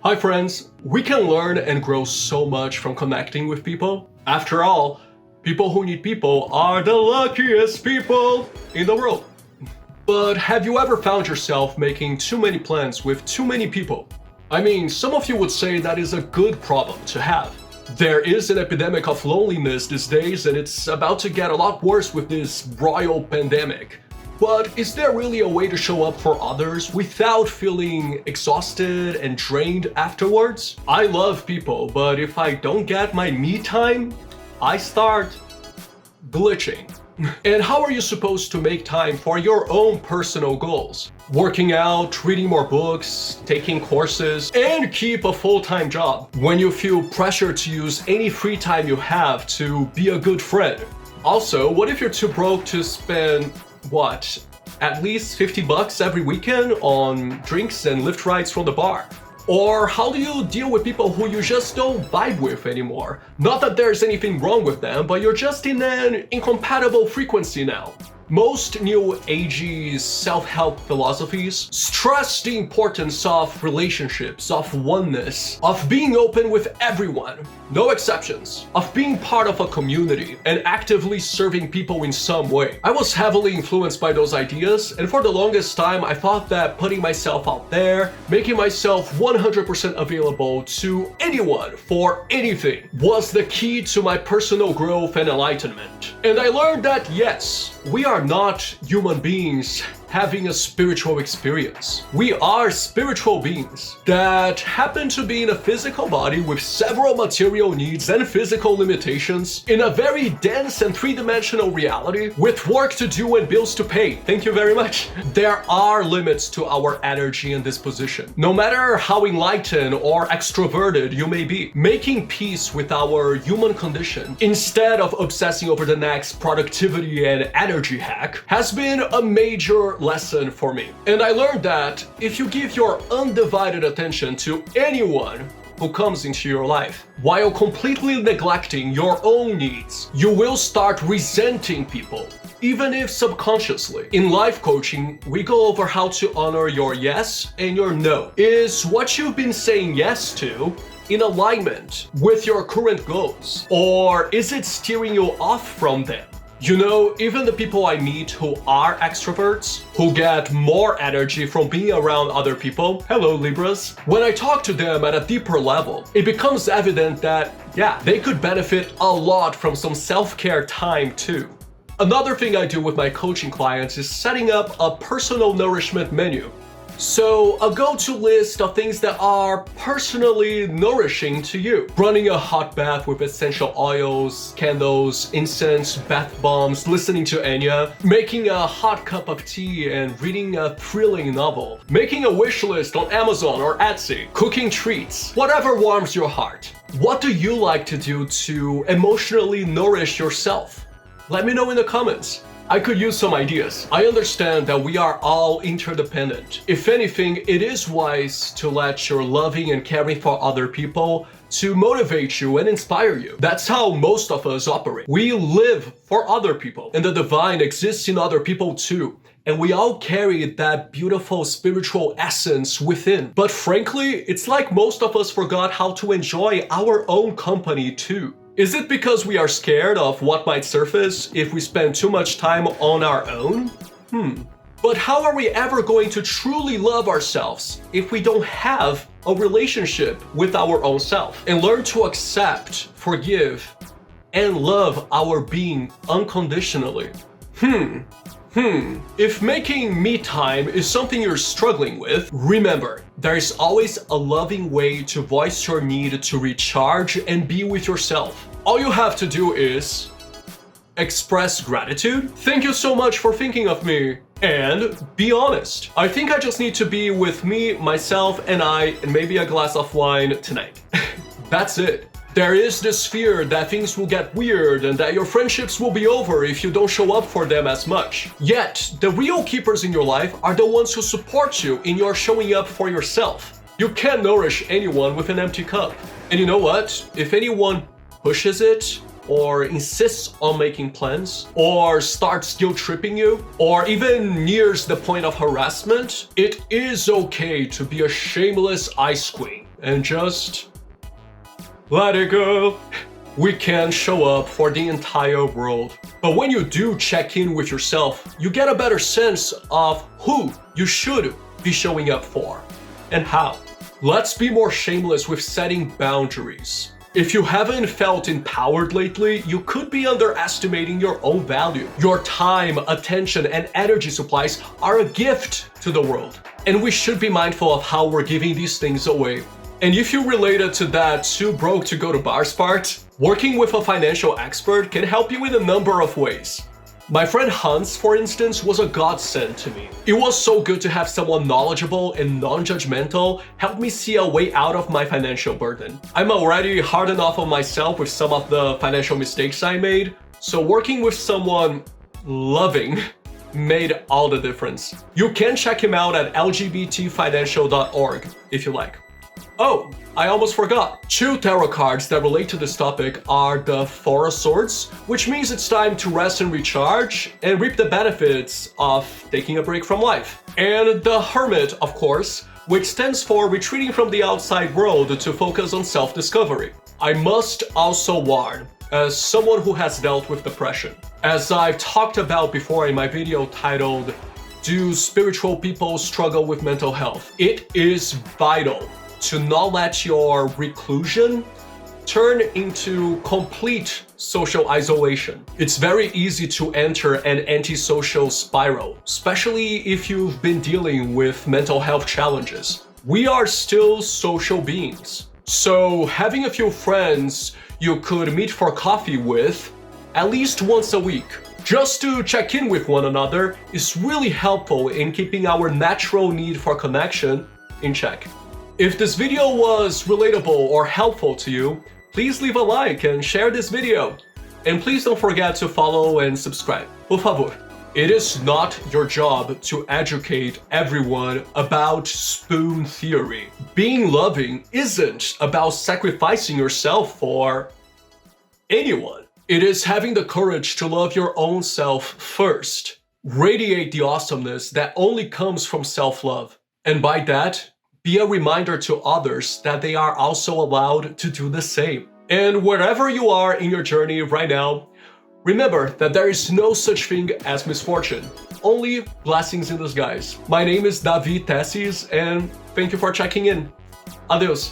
Hi friends, we can learn and grow so much from connecting with people. After all, people who need people are the luckiest people in the world. But have you ever found yourself making too many plans with too many people? I mean, some of you would say that is a good problem to have. There is an epidemic of loneliness these days, and it's about to get a lot worse with this royal pandemic. But is there really a way to show up for others without feeling exhausted and drained afterwards? I love people, but if I don't get my me time, I start glitching. And how are you supposed to make time for your own personal goals? Working out, reading more books, taking courses, and keep a full-time job when you feel pressure to use any free time you have to be a good friend. Also, what if you're too broke to spend at least 50 bucks every weekend on drinks and Lyft rides from the bar? Or how do you deal with people who you just don't vibe with anymore? Not that there's anything wrong with them, but you're just in an incompatible frequency now. Most new agey self-help philosophies stress the importance of relationships, of oneness, of being open with everyone, no exceptions, of being part of a community and actively serving people in some way. I was heavily influenced by those ideas, and for the longest time I thought that putting myself out there, making myself 100% available to anyone for anything was the key to my personal growth and enlightenment. And I learned that yes, we are not human beings having a spiritual experience. We are spiritual beings that happen to be in a physical body with several material needs and physical limitations in a very dense and three-dimensional reality with work to do and bills to pay. Thank you very much. There are limits to our energy and disposition. No matter how enlightened or extroverted you may be, making peace with our human condition instead of obsessing over the next productivity and energy hack has been a major lesson for me. And I learned that if you give your undivided attention to anyone who comes into your life while completely neglecting your own needs, you will start resenting people, even if subconsciously. In life coaching, we go over how to honor your yes and your no. Is what you've been saying yes to in alignment with your current goals, or is it steering you off from them? You know, even the people I meet who are extroverts, who get more energy from being around other people, hello Libras, when I talk to them at a deeper level, it becomes evident that, yeah, they could benefit a lot from some self-care time too. Another thing I do with my coaching clients is setting up a personal nourishment menu. So, a go-to list of things that are personally nourishing to you. Running a hot bath with essential oils, candles, incense, bath bombs, listening to Enya, making a hot cup of tea and reading a thrilling novel, making a wish list on Amazon or Etsy, cooking treats, whatever warms your heart. What do you like to do to emotionally nourish yourself? Let me know in the comments. I could use some ideas. I understand that we are all interdependent. If anything, it is wise to let your loving and caring for other people to motivate you and inspire you. That's how most of us operate. We live for other people, and the divine exists in other people too. And we all carry that beautiful spiritual essence within. But frankly, it's like most of us forgot how to enjoy our own company too. Is it because we are scared of what might surface if we spend too much time on our own? But how are we ever going to truly love ourselves if we don't have a relationship with our own self and learn to accept, forgive, and love our being unconditionally? If making me time is something you're struggling with, remember, there is always a loving way to voice your need to recharge and be with yourself. All you have to do is express gratitude. Thank you so much for thinking of me. And be honest. I think I just need to be with me, myself, and maybe a glass of wine tonight. That's it. There is this fear that things will get weird and that your friendships will be over if you don't show up for them as much. Yet, the real keepers in your life are the ones who support you in your showing up for yourself. You can't nourish anyone with an empty cup. And you know what? If anyone pushes it, or insists on making plans, or starts guilt tripping you, or even nears the point of harassment, it is okay to be a shameless ice queen. and just let it go. We can show up for the entire world. But when you do check in with yourself, you get a better sense of who you should be showing up for and how. Let's be more shameless with setting boundaries. If you haven't felt empowered lately, you could be underestimating your own value. Your time, attention, and energy supplies are a gift to the world. And we should be mindful of how we're giving these things away. And if you related to that too broke to go to bars part, working with a financial expert can help you in a number of ways. My friend Hans, for instance, was a godsend to me. It was so good to have someone knowledgeable and non-judgmental help me see a way out of my financial burden. I'm already hard enough on myself with some of the financial mistakes I made, so working with someone loving made all the difference. You can check him out at lgbtfinancial.org if you like. Oh, I almost forgot. 2 tarot cards that relate to this topic are the Four of Swords, which means it's time to rest and recharge and reap the benefits of taking a break from life. And the Hermit, of course, which stands for retreating from the outside world to focus on self-discovery. I must also warn, as someone who has dealt with depression, as I've talked about before in my video titled, Do Spiritual People Struggle with Mental Health? It is vital to not let your reclusion turn into complete social isolation. It's very easy to enter an antisocial spiral, especially if you've been dealing with mental health challenges. We are still social beings, so having a few friends you could meet for coffee with at least once a week, just to check in with one another, is really helpful in keeping our natural need for connection in check. If this video was relatable or helpful to you, please leave a like and share this video. And please don't forget to follow and subscribe. Por favor. It is not your job to educate everyone about spoon theory. Being loving isn't about sacrificing yourself for anyone. It is having the courage to love your own self first. Radiate the awesomeness that only comes from self-love. And by that, be a reminder to others that they are also allowed to do the same. And wherever you are in your journey right now, remember that there is no such thing as misfortune, only blessings in disguise. My name is David Tessis, and thank you for checking in. Adeus.